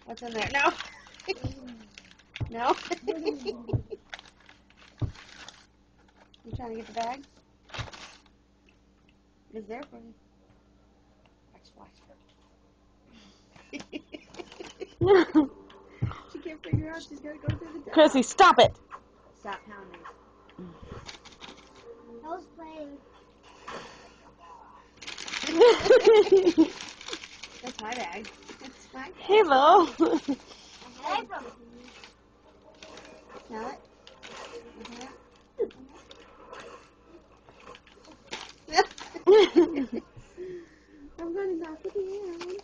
What's in there? No. No? You trying to get the bag? It's there for you. Watch. She can't figure out she's got to go through the door. Chrissy, stop it. Stop pounding. I was playing. That's my bag. That's my bag. Hello. I from. Smell it? I'm going to knock it down.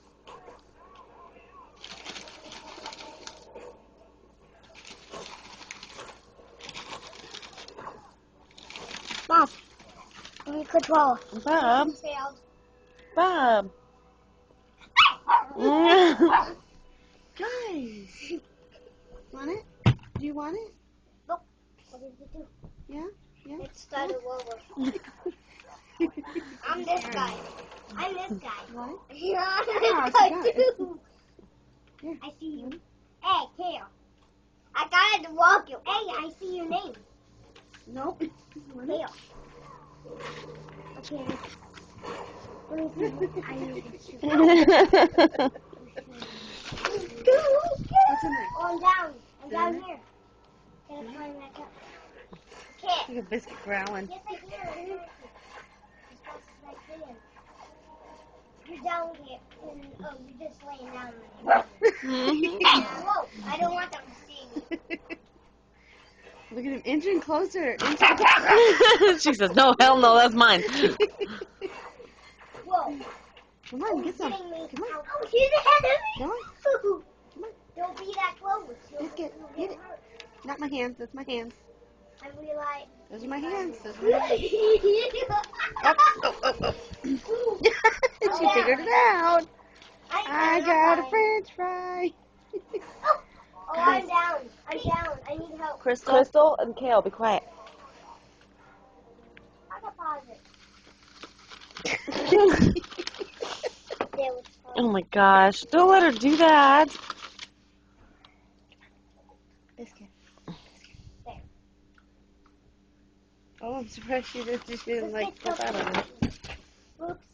Mom, give me control. Bob. Failed. Bob. Guys. Want it? Do you want it? Nope. What did you do? Yeah? Yeah? It started over. I'm this guy. I'm this guy. What? You're Oh, this she guy got it. too. Here. I see you. Hey, Kale. I got to walk you. Hey, I see your name. Nope. Want it? Kale. Okay. Let me see. I need to shoot. What's in there? Oh, I'm down. I'm down here. Can I climb back up? Can't. Look at Biscuit growling. Yes, I can. As fast as I can. You're down here. Oh, you're just laying down there. Whoa, I don't want them to see me. Look at him inching closer. She says, no, hell no, that's mine. Whoa. Come on, get some. Getting me. Come on. Oh, he's ahead of me. Come on. Come on. Don't be that close. Biscuit, You'll get it. hurt. Not my hands. That's my hands. I realize. Those are my hands. Those are my hands. Oh, oh, oh, oh. She figured it out. I got a French fry. Oh, I'm down. I'm down. I need help. Crystal and Kale, be quiet. I got pause it. There was fun. Oh my gosh, don't let her do that. Biscuit. There. Oh, I'm surprised she didn't like flip out on it. Oops.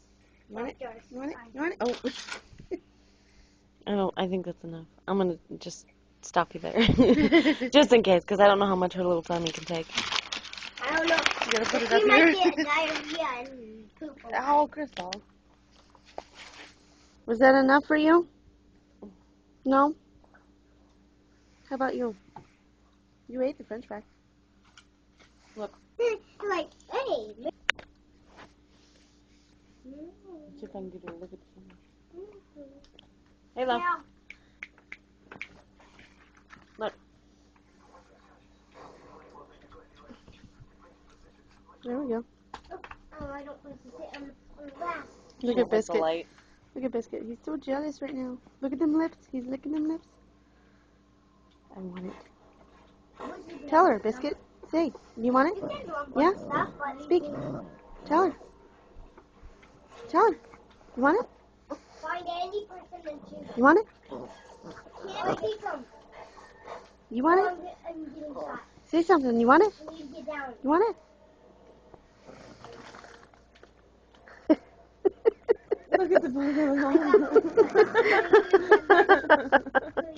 You want it? Yours. You want it? You want it? Oh. I think that's enough. I'm going to just stop you there. Just in case, because I don't know how much her little tummy can take. I don't know. You gotta put it She up might here. get diarrhea and poop. Oh, Crystal. Was that enough for you? No? How about you? You ate the French fry. Look. Like, hey. See if I can get her to look at the camera. Hey, love. Yeah. Look. There we go. Oh, I don't want to sit on the grass. Look Don't at like the Biscuit. light. Look at Biscuit. He's so jealous right now. Look at them lips. He's licking them lips. I want it. Tell her, Biscuit. Say, you want it? Yeah? Speak. Tell her. Tell her. You want it? Find any person and choose. You want it? Can't I take them? You want Oh, it? I'm getting shot. Say something. You want it? I need to get down. You want it? Look at the Really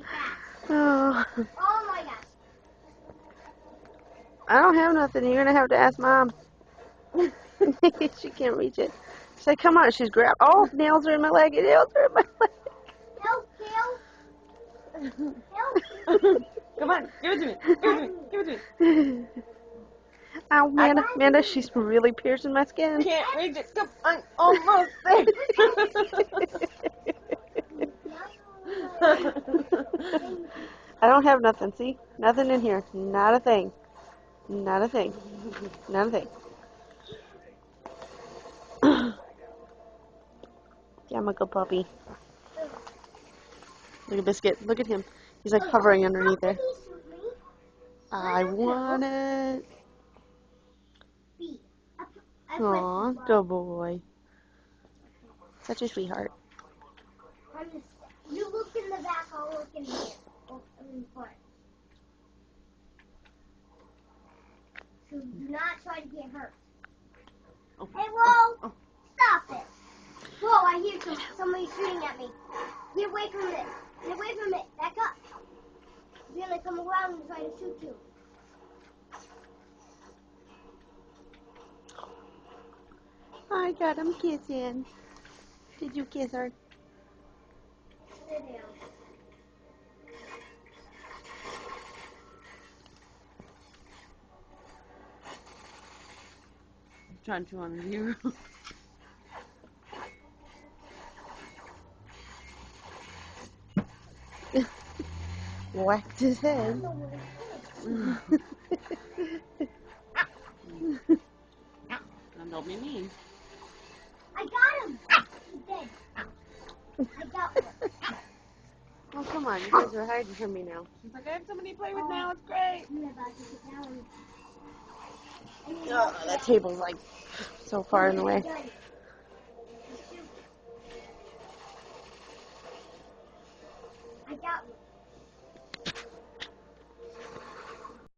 fast. Oh, Oh my gosh. I don't have nothing. You're gonna have to ask Mom. She can't reach it. Say, come on. She's grabbed. Oh, nails are in my leg. Nails are in my leg. Help, Kale. Help. Come on, give it to me. Give it to me. Give it to me. Ow, Amanda, she's really piercing my skin. Can't reach it. Come on, almost there. I don't have nothing. See? Nothing in here. Not a thing. Not a thing. Not a thing. Yeah, I'm a good puppy. Look at Biscuit. Look at him. He's like hovering underneath there. I want it. Aw, good boy. Such a sweetheart. I'm just. You look in the back. I'll look in here. Oh, in front. So do not try to get hurt. Oh. Hey, whoa! Oh. Stop it! Whoa! I hear somebody shooting at me. Get away from it! Get away from it! Back up! He's gonna come around and try to shoot you. I got him kissing. Did you kiss her? Sit down. Trying to on you. Whacked his head. Don't be mean. I got him! He's dead. I got one. Oh, come on. You guys are hiding from me now. She's like, I have somebody to play with now. It's great. I'm about to get down. Oh, that table's like so far in the way. I got one.